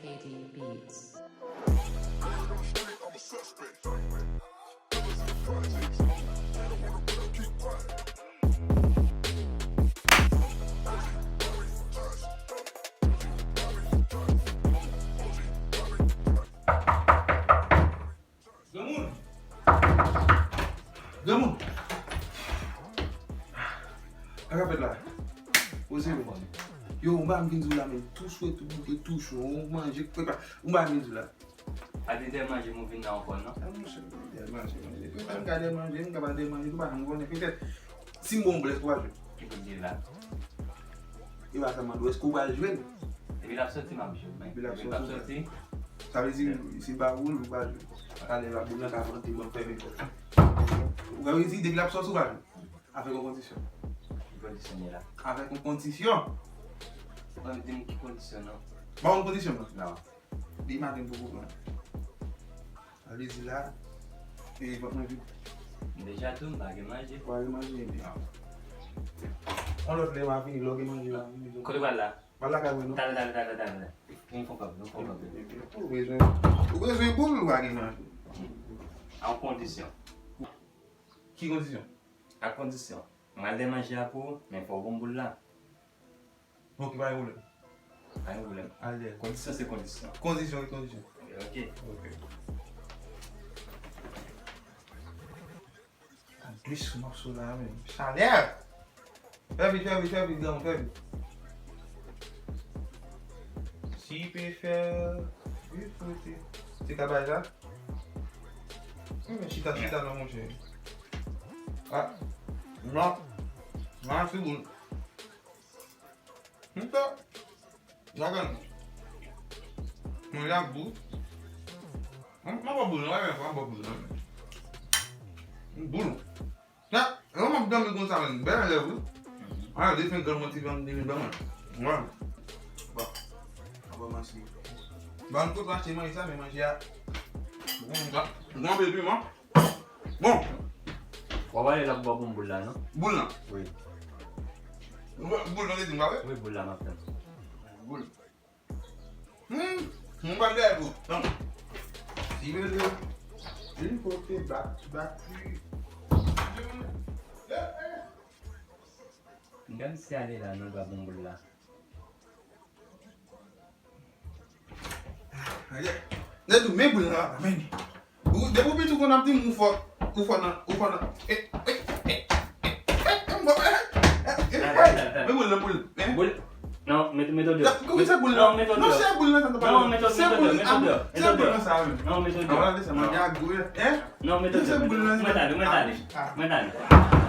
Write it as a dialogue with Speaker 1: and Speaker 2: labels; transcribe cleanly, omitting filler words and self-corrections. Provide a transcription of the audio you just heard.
Speaker 1: KD Beats.
Speaker 2: Gamoun! Akapet la, ose mwen. Yo, mba mginzou la men, tou chwe, tou bouke, tou chou, manje, prepa, mba mginzou la.
Speaker 3: Adi de manje mou vin nan kon, non?
Speaker 2: Mwen se manje. Mwen gade manje, mwen kabade manje, tou ba mwen konen. Petet, si mwen bles kwa jwe.
Speaker 3: Ki pou di la.
Speaker 2: E ba sa mandou, eskou ba jwen?
Speaker 3: E bil ap soti ma bijou, men.
Speaker 2: Bil ap
Speaker 3: Bil ap
Speaker 2: soti.
Speaker 3: soti.
Speaker 2: Sa vezi, si ba woul ou ba jwen. Ale la bounan ka fronti mwen fè mwen. Ou ga vezi, debil ap sos ou ba jwen? Afek kon kondisyon.
Speaker 3: Ki kondisyon la.
Speaker 2: Afek kon kondisyon?
Speaker 3: An di mou ki kondisyon, non?
Speaker 2: Ba kon kondisyon mwen?
Speaker 3: Non.
Speaker 2: Di maten pou pou mwen. Ale zi la, e vot mwen vi.
Speaker 3: Deja tou mba ge manje.
Speaker 2: Kwa ge manje yon bi. On lot le ma fini, lo ge manje yon.
Speaker 3: Kote wala.
Speaker 2: Wala ka mwen nou?
Speaker 3: Tale. Yon fon kap.
Speaker 2: Ou bezwe pou mwen wage manje?
Speaker 3: An kondisyon.
Speaker 2: Ki kondisyon?
Speaker 3: An kondisyon. Mwen de manje apou, men fò bon boul la.
Speaker 2: Nou ki ba yon wole?
Speaker 3: A yon boulem.
Speaker 2: Ale.
Speaker 3: Kondisyon se kondisyon.
Speaker 2: Kondisyon.
Speaker 3: Ok.
Speaker 2: An glis map sou la men. Chaler! Fè vit, gaman, fè vit. Si pe fè... Vit, fote. Se kabay la? Mwen chita nan moun chè. Ah! Nan se boul. Mwen Lagan. Mwen yak boul. Mwen pa boul nan, mwen pa boul nan. Boul. Na, yon mwen dame kon sa men, ben le boul. A, defen kèl motivan di men daman. Mwen. Ba. Aba mansi. Ban kout manche man yisa, men manche ya. Mwen bebi man. Bon.
Speaker 3: Wawale la pou bon boul la, non?
Speaker 2: Boul nan.
Speaker 3: Oui.
Speaker 2: Boul nan de di mwa we?
Speaker 3: Oui, boul la mapten.
Speaker 2: Boul. Mwen ban de a boul. Non. Si vele. Une kote batu.
Speaker 3: Ngan si ale la nou ba bon boul la.
Speaker 2: Aye. Ne do me boul nan. Amen. De pou bitou kon ap di mou fot. Ou fot nan. Me boul nan boul.
Speaker 3: Boul? Non, meto diyo.
Speaker 2: Kou se boul nan?
Speaker 3: Non, meto
Speaker 2: Non,
Speaker 3: diyo.
Speaker 2: se boul nan sa te
Speaker 3: Non, meto diyo.
Speaker 2: Se boul nan sa men.
Speaker 3: Non, meto
Speaker 2: A wala de
Speaker 3: diyo.
Speaker 2: sa man ya gouye.
Speaker 3: Non, meto diyo.
Speaker 2: Se boul nan sa.
Speaker 3: Mwen tali.